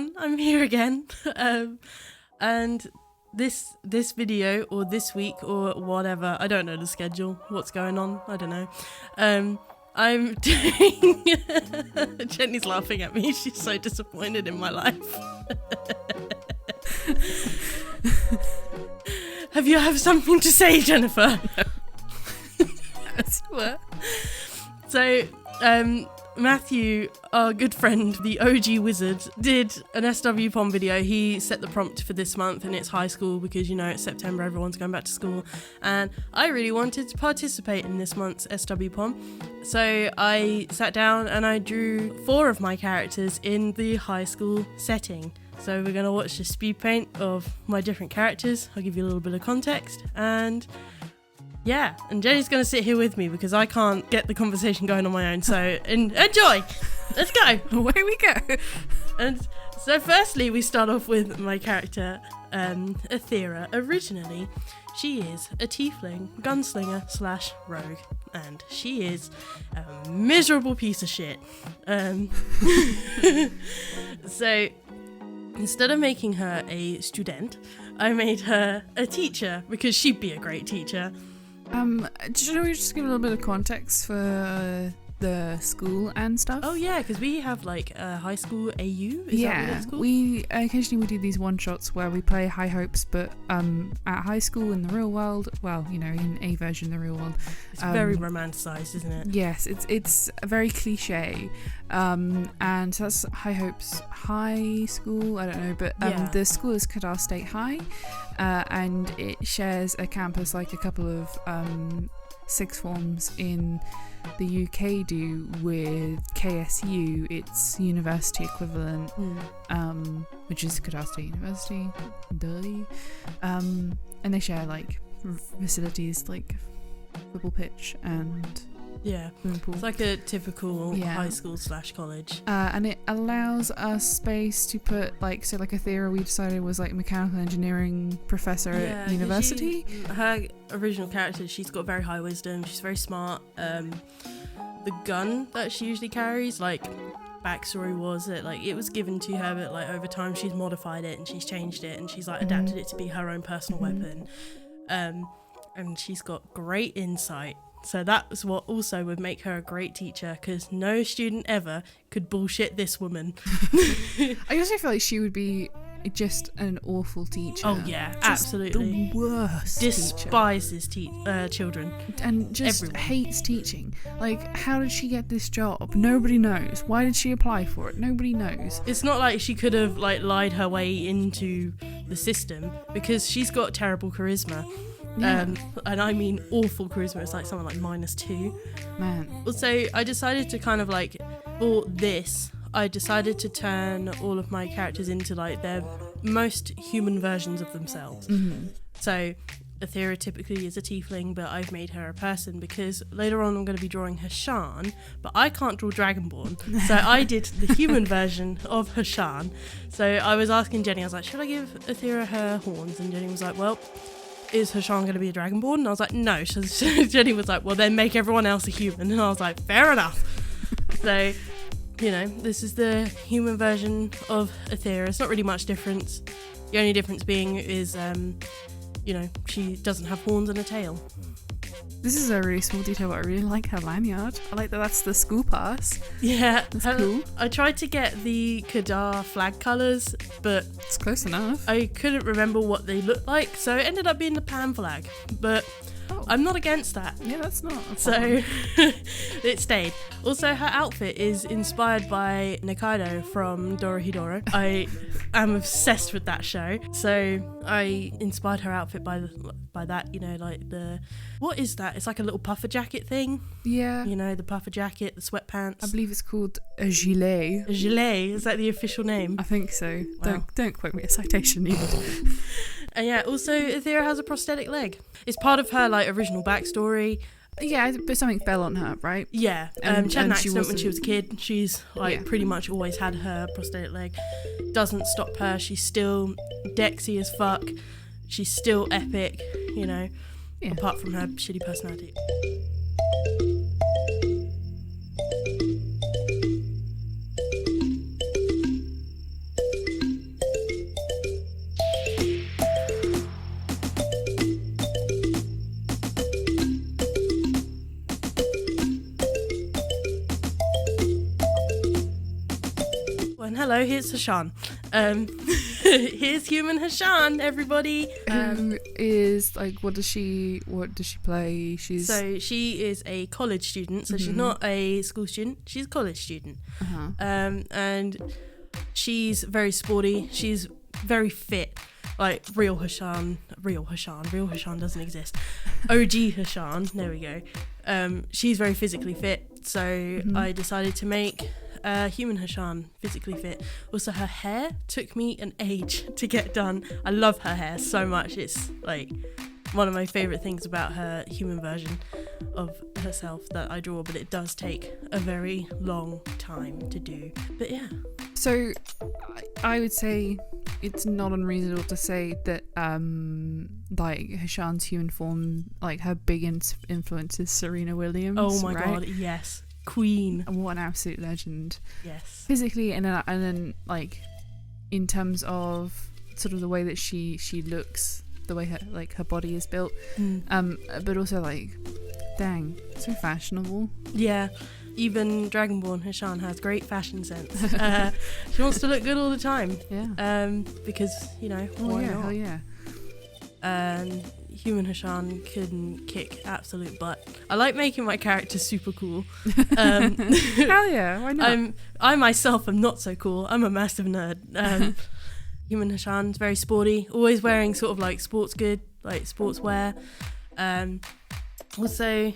everyone, I'm here again. And this video, or this week, or whatever, I don't know the schedule, what's going on, I don't know. I'm doing... Jenny's laughing at me, she's so disappointed in my life. Have you have something to say, Jennifer? No. As you were. So, Matthew, our good friend, the OG wizard, did an SWPOM video. He set the prompt for this month, and it's high school because, you know, it's September, everyone's going back to school. And I really wanted to participate in this month's SWPOM. So I sat down and I drew 4 of my characters in the high school setting. So we're going to watch the speed paint of my different characters. I'll give you a little bit of context. And yeah, and Jenny's going to sit here with me because I can't get the conversation going on my own. So enjoy. Let's go. Away we go. And so firstly, we start off with my character, Athera. Originally, she is a tiefling, gunslinger / rogue. And she is a miserable piece of shit. So instead of making her a student, I made her a teacher because she'd be a great teacher. Should we just give a little bit of context for the school and stuff? Oh yeah, because we have like a high school AU. Is that what it's called? We occasionally do these one shots where we play High Hopes, but at high school in the real world, well, you know, in a version of the real world, it's very romanticized, isn't it? Yes, it's very cliche, and so that's High Hopes High School. I don't know, but the school is Kadar State High, and it shares a campus like a couple of sixth forms in the UK do with KSU, its university equivalent, which is Kadar State University, and they share like facilities like football pitch and swimming pool. It's like a typical high school / college, and it allows us space to put like Athera, we decided was like mechanical engineering professor at university. Her original character, she's got very high wisdom, she's very smart. The gun that she usually carries, like, backstory was that like it was given to her, but like over time she's modified it and she's changed it and she's like adapted it to be her own personal weapon, and she's got great insight. So that's what also would make her a great teacher, because no student ever could bullshit this woman. I also feel like she would be just an awful teacher. Oh yeah, just absolutely. The worst. Despises children. And just everyone. Hates teaching. Like, how did she get this job? Nobody knows. Why did she apply for it? Nobody knows. It's not like she could have like lied her way into the system, because she's got terrible charisma. Yeah. And I mean awful charisma. It's like something like -2. Man. Also, I decided to kind of like, for this, I decided to turn all of my characters into like their most human versions of themselves. So Athera typically is a tiefling, but I've made her a person because later on I'm going to be drawing Hashaan, but I can't draw Dragonborn, so I did the human version of Hashaan. So I was asking Jenny, I was like, should I give Athera her horns? And Jenny was like, well, is Hashaan going to be a Dragonborn? And I was like, no. So Jenny was like, well, then make everyone else a human. And I was like, fair enough. So, you know, this is the human version of Athera. It's not really much difference. The only difference being is, you know, she doesn't have horns and a tail. This is a really small detail, but I really like her lanyard. I like that that's the school pass. Yeah. That's cool. I tried to get the Kadar flag colours, but it's close enough. I couldn't remember what they looked like, so it ended up being the Pan flag. But I'm not against that. Yeah, that's not a So it stayed. Also, her outfit is inspired by Nikaido from Dorohedoro. I am obsessed with that show, so I inspired her outfit by that, you know, like what is that? It's like a little puffer jacket thing. Yeah. You know, the puffer jacket, the sweatpants. I believe it's called a gilet. A gilet, is that the official name? I think so. Wow. Don't quote me, a citation needed. And yeah, also Athera has a prosthetic leg. It's part of her like original backstory. Yeah, but something fell on her, right? Yeah, she had an accident when she was a kid. She's like pretty much always had her prosthetic leg. Doesn't stop her. She's still Dexy as fuck. She's still epic, you know, apart from her shitty personality. hello, here's Hashaan. Here's human Hashaan, everybody. Who is like? What does she play? So she is a college student. So she's not a school student. She's a college student. And she's very sporty. She's very fit. Like real Hashaan doesn't exist. OG Hashaan, there we go. She's very physically fit, so I decided to make human Hashaan physically fit. Also, her hair took me an age to get done. I love her hair so much. It's like one of my favorite things about her human version of herself that I draw, but it does take a very long time to do. But yeah. So I would say it's not unreasonable to say that like Hashaan's human form, like her big influence is Serena Williams. Oh my right? god, yes. Queen. And what an absolute legend. Yes. Physically and then like in terms of sort of the way that she looks, the way her body is built. But also like dang, so fashionable. Yeah. Even Dragonborn Hashaan has great fashion sense. She wants to look good all the time. Yeah. Because, you know, why not? Hell yeah. Human Hashaan can kick absolute butt. I like making my character super cool. Hell yeah, why not? I myself am not so cool. I'm a massive nerd. Human Hashaan's very sporty, always wearing sort of like sports good, like sportswear. Also,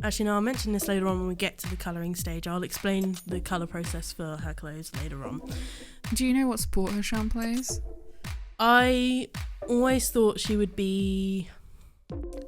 actually, no, I'll mention this later on when we get to the colouring stage. I'll explain the colour process for her clothes later on. Do you know what sport Hashaan plays? I always thought she would be,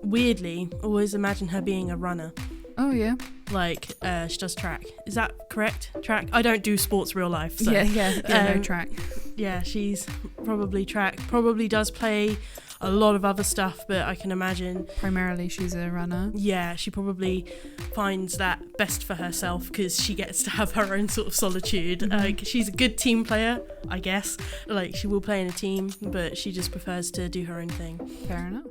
weirdly, always imagine her being a runner. Oh, yeah. Like, she does track. Is that correct? Track? I don't do sports real life. So, no, track. Yeah, she's probably track. Probably does play a lot of other stuff, but I can imagine primarily she's a runner. Yeah, she probably finds that best for herself because she gets to have her own sort of solitude. She's a good team player, I guess. Like, she will play in a team, but she just prefers to do her own thing. Fair enough.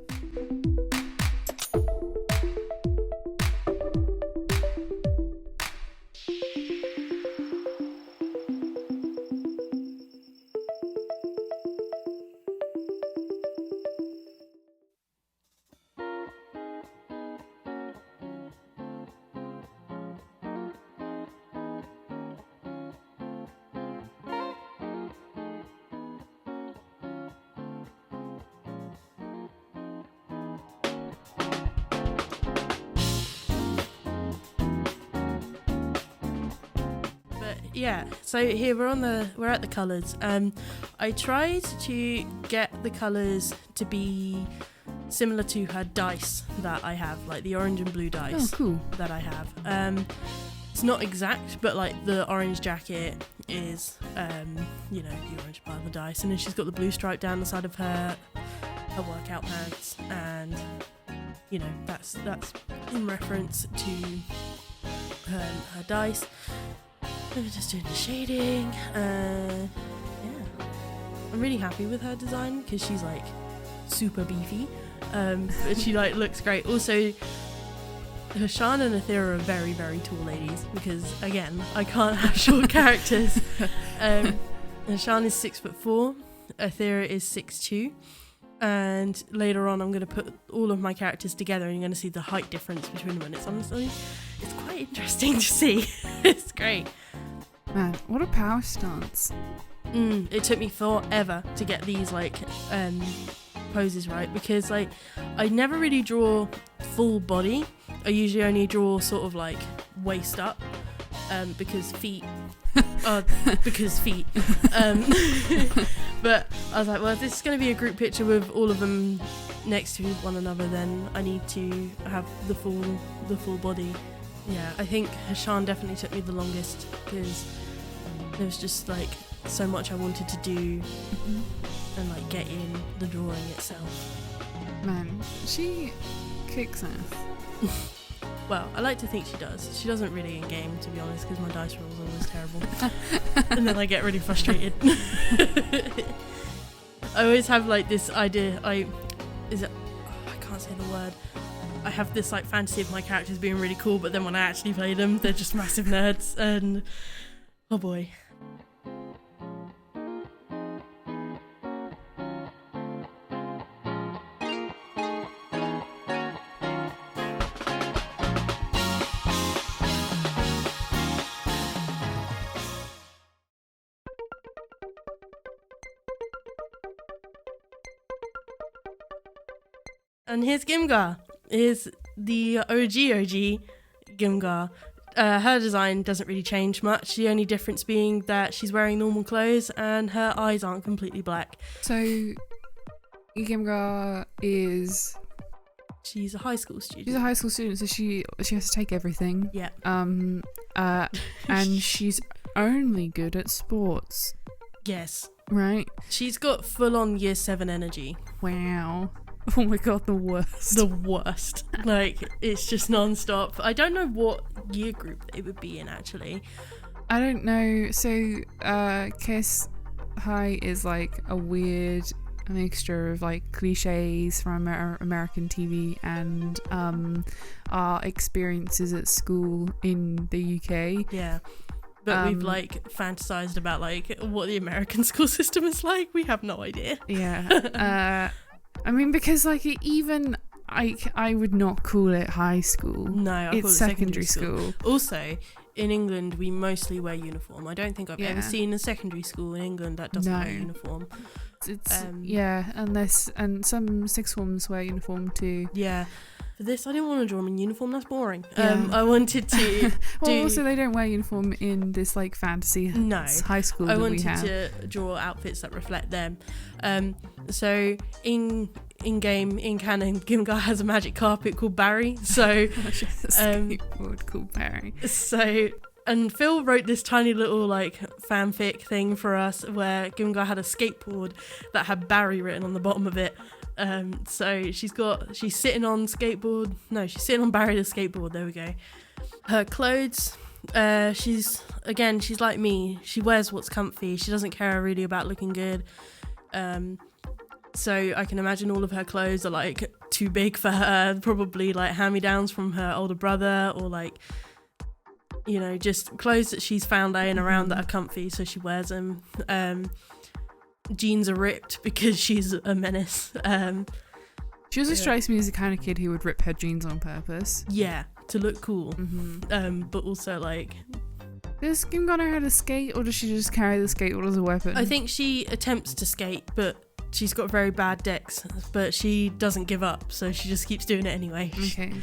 Yeah, so here we're at the colours. I tried to get the colours to be similar to her dice that I have, like the orange and blue dice. Oh, cool. That I have. It's not exact, but like the orange jacket is, the orange part of the dice, and then she's got the blue stripe down the side of her workout pants, and you know that's in reference to her dice. We're just doing the shading. I'm really happy with her design because she's like super beefy, but she like looks great. Also, Hashaan and Athera are very, very tall ladies because again, I can't have short characters. Hashaan is 6'4", Athera is 6'2", and later on I'm going to put all of my characters together and you're going to see the height difference between them, and it's honestly, it's quite interesting to see. It's great. Man, what a power stance. It took me forever to get these like poses right because like I never really draw full body. I usually only draw sort of like waist up because feet. But I was like, well, if this is going to be a group picture with all of them next to one another, then I need to have the full body. Yeah, I think Hashaan definitely took me the longest because there was just like so much I wanted to do and like get in the drawing itself. Man, she kicks ass. Well, I like to think she does. She doesn't really in game, to be honest, because my dice roll is always terrible. And then I get really frustrated. I always have like this idea, I can't say the word. I have this like fantasy of my characters being really cool, but then when I actually play them, they're just massive nerds, and oh boy. And here's Gimga. Here's the OG Gimgar. Her design doesn't really change much. The only difference being that she's wearing normal clothes and her eyes aren't completely black. So Gimgar is... She's a high school student. She's a high school student, so she has to take everything. Yeah. And she's only good at sports. Yes. Right? She's got full-on year 7 energy. Wow. Oh my god, the worst. The worst. Like, it's just non-stop. I don't know what year group it would be in, actually. I don't know. So, Kiss High is like a weird mixture of like cliches from American TV and our experiences at school in the UK. Yeah. But we've like fantasized about like what the American school system is like. We have no idea. Yeah. I mean, because like even I would not call it high school. No, it's secondary school. Also, in England, we mostly wear uniform. I don't think I've ever seen a secondary school in England that doesn't wear uniform. It's and some sixth forms wear uniform too. Yeah. For this, I didn't want to draw them in uniform. That's boring. I wanted to. Also, they don't wear uniform in this like fantasy high school. I wanted to draw outfits that reflect them. So in game, in canon, Gimgar has a magic carpet called Barry. So a skateboard called Barry. So. And Phil wrote this tiny little like fanfic thing for us where Gimgar had a skateboard that had Barry written on the bottom of it. So she's sitting on skateboard. No, she's sitting on Barry the skateboard. There we go. Her clothes. She's like me. She wears what's comfy. She doesn't care really about looking good. So I can imagine all of her clothes are like too big for her. Probably like hand-me-downs from her older brother or like, you know, just clothes that she's found laying around that are comfy, so she wears them. Jeans are ripped because she's a menace. She also strikes me as the kind of kid who would rip her jeans on purpose. Yeah, to look cool. But also like... Does Gimgar know how to skate, or does she just carry the skateboard as a weapon? I think she attempts to skate, but she's got very bad decks, but she doesn't give up, so she just keeps doing it anyway. Okay.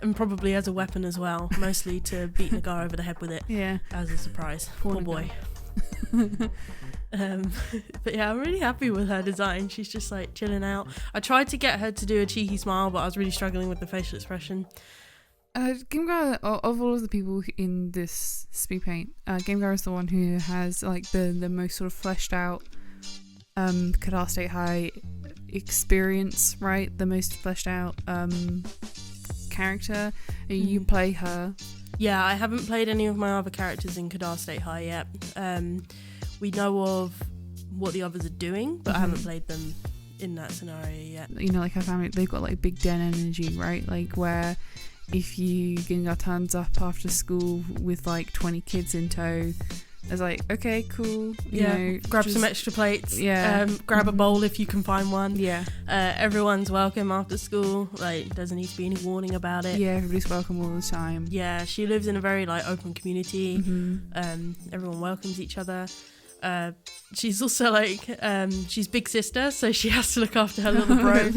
And probably as a weapon as well, mostly to beat Nagar over the head with it. Yeah. As a surprise. Poor boy. But yeah, I'm really happy with her design. She's just like chilling out. I tried to get her to do a cheeky smile, but I was really struggling with the facial expression. Gimgar, of all of the people in this SPEEDPAINT, Gimgar is the one who has like the most sort of fleshed out Kadar State High experience, right? The most fleshed out character. You play her. Yeah, I haven't played any of my other characters in Kadar State High yet. We know of what the others are doing, but I haven't played them in that scenario yet. You know, like her family, they've got like big den energy, right? Like where if Gimgar turns up after school with like 20 kids in tow, it's like, okay, cool. You know, grab some extra plates. Yeah. Grab a bowl if you can find one. Yeah. Everyone's welcome after school. Like, doesn't need to be any warning about it. Yeah, everybody's welcome all the time. Yeah, she lives in a very like open community. Everyone welcomes each other. She's also like, she's big sister, so she has to look after her little bro.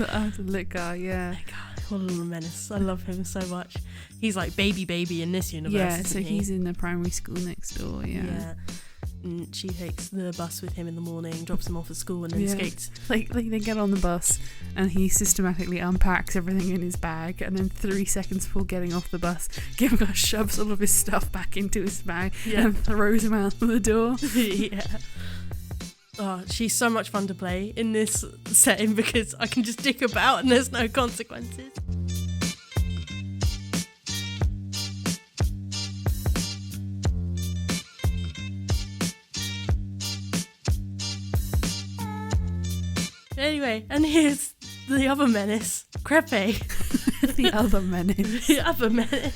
Yeah. What a little menace. I love him so much. He's like baby in this universe. Yeah, so he's in the primary school next door. Yeah. And she takes the bus with him in the morning, drops him off at school, and then skates. Like they get on the bus and he systematically unpacks everything in his bag, and then 3 seconds before getting off the bus, Gimgar shoves all of his stuff back into his bag and throws him out the door. Yeah. Oh, she's so much fun to play in this setting because I can just dick about and there's no consequences. Anyway, and here's the other menace, Crepey. The other menace. The other menace.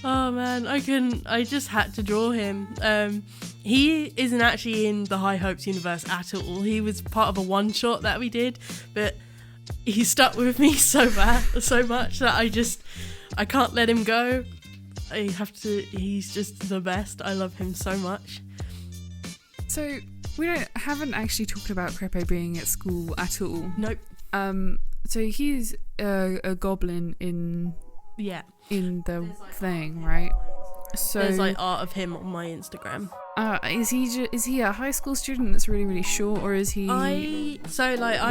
Oh man, I just had to draw him. He isn't actually in the High Hopes universe at all. He was part of a one-shot that we did, but he stuck with me so much that I can't let him go. He's just the best. I love him so much. So we haven't actually talked about Crepey being at school at all. Nope. So he's a goblin in Yeah. the thing, right? So there's like art of him on my Instagram. Is he a high school student that's really, really short, or is he? I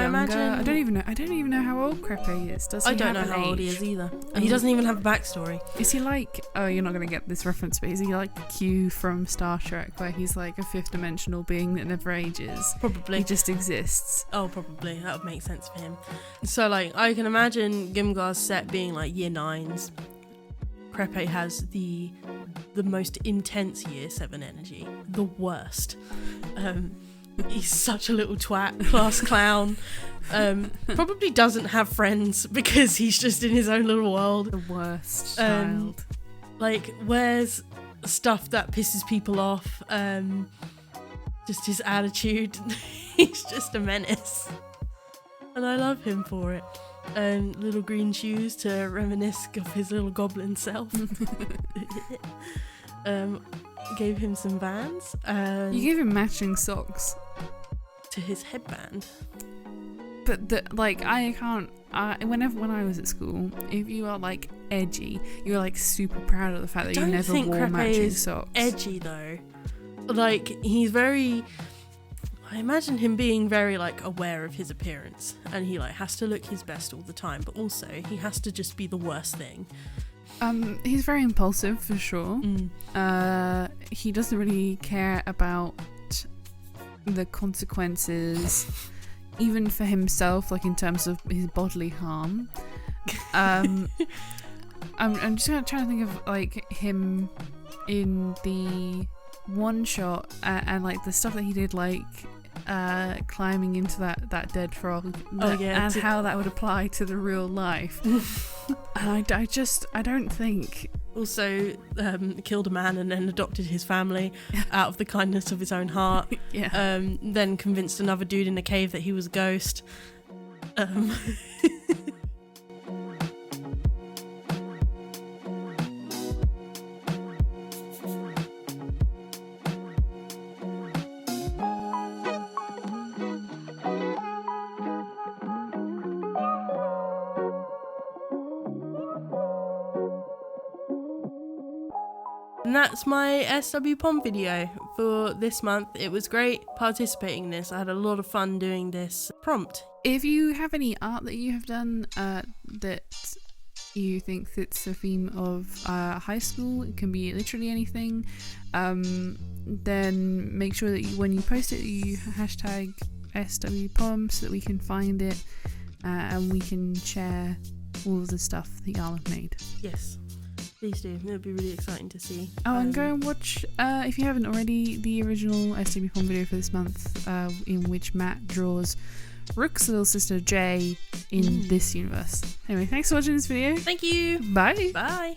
imagine. I don't even know how old Crepey is. Does he? I don't know have an how old he age? is either. He doesn't even have a backstory. Is he like? Oh, you're not gonna get this reference, but is he like Q from Star Trek, where he's like a fifth dimensional being that never ages? Probably. He just exists. Oh, probably. That would make sense for him. So like, I can imagine Gimgar's set being like year 9s. Crepey has the most intense year 7 energy, the worst. He's such a little twat, class clown. Probably doesn't have friends because he's just in his own little world. The worst child. Like, wears stuff that pisses people off. Just his attitude. He's just a menace. And I love him for it. Little green shoes to reminisce of his little goblin self. Gave him some Vans. You gave him matching socks to his headband. But I can't. When I was at school, if you are like edgy, you were like super proud of the fact that you never wore matching socks. Edgy though, like he's very. I imagine him being very like aware of his appearance, and he like has to look his best all the time, but also he has to just be the worst thing. He's very impulsive for sure. He doesn't really care about the consequences, even for himself, like in terms of his bodily harm. I'm just trying to think of like him in the one shot and like the stuff that he did, like climbing into that dead frog, and how that would apply to the real life. And I don't think. Also killed a man and then adopted his family out of the kindness of his own heart. Then convinced another dude in a cave that he was a ghost. And that's my SWPOM video for this month. It was great participating in this. I had a lot of fun doing this prompt. If you have any art that you have done that you think fits the theme of high school, it can be literally anything, then make sure that when you post it, you hashtag SWPOM so that we can find it and we can share all of the stuff that y'all have made. Yes. Please do. It'll be really exciting to see. Oh, and go and watch, if you haven't already, the original SWPOM video for this month, in which Matt draws Rook's little sister Jay in this universe. Anyway, thanks for watching this video. Thank you. Bye. Bye.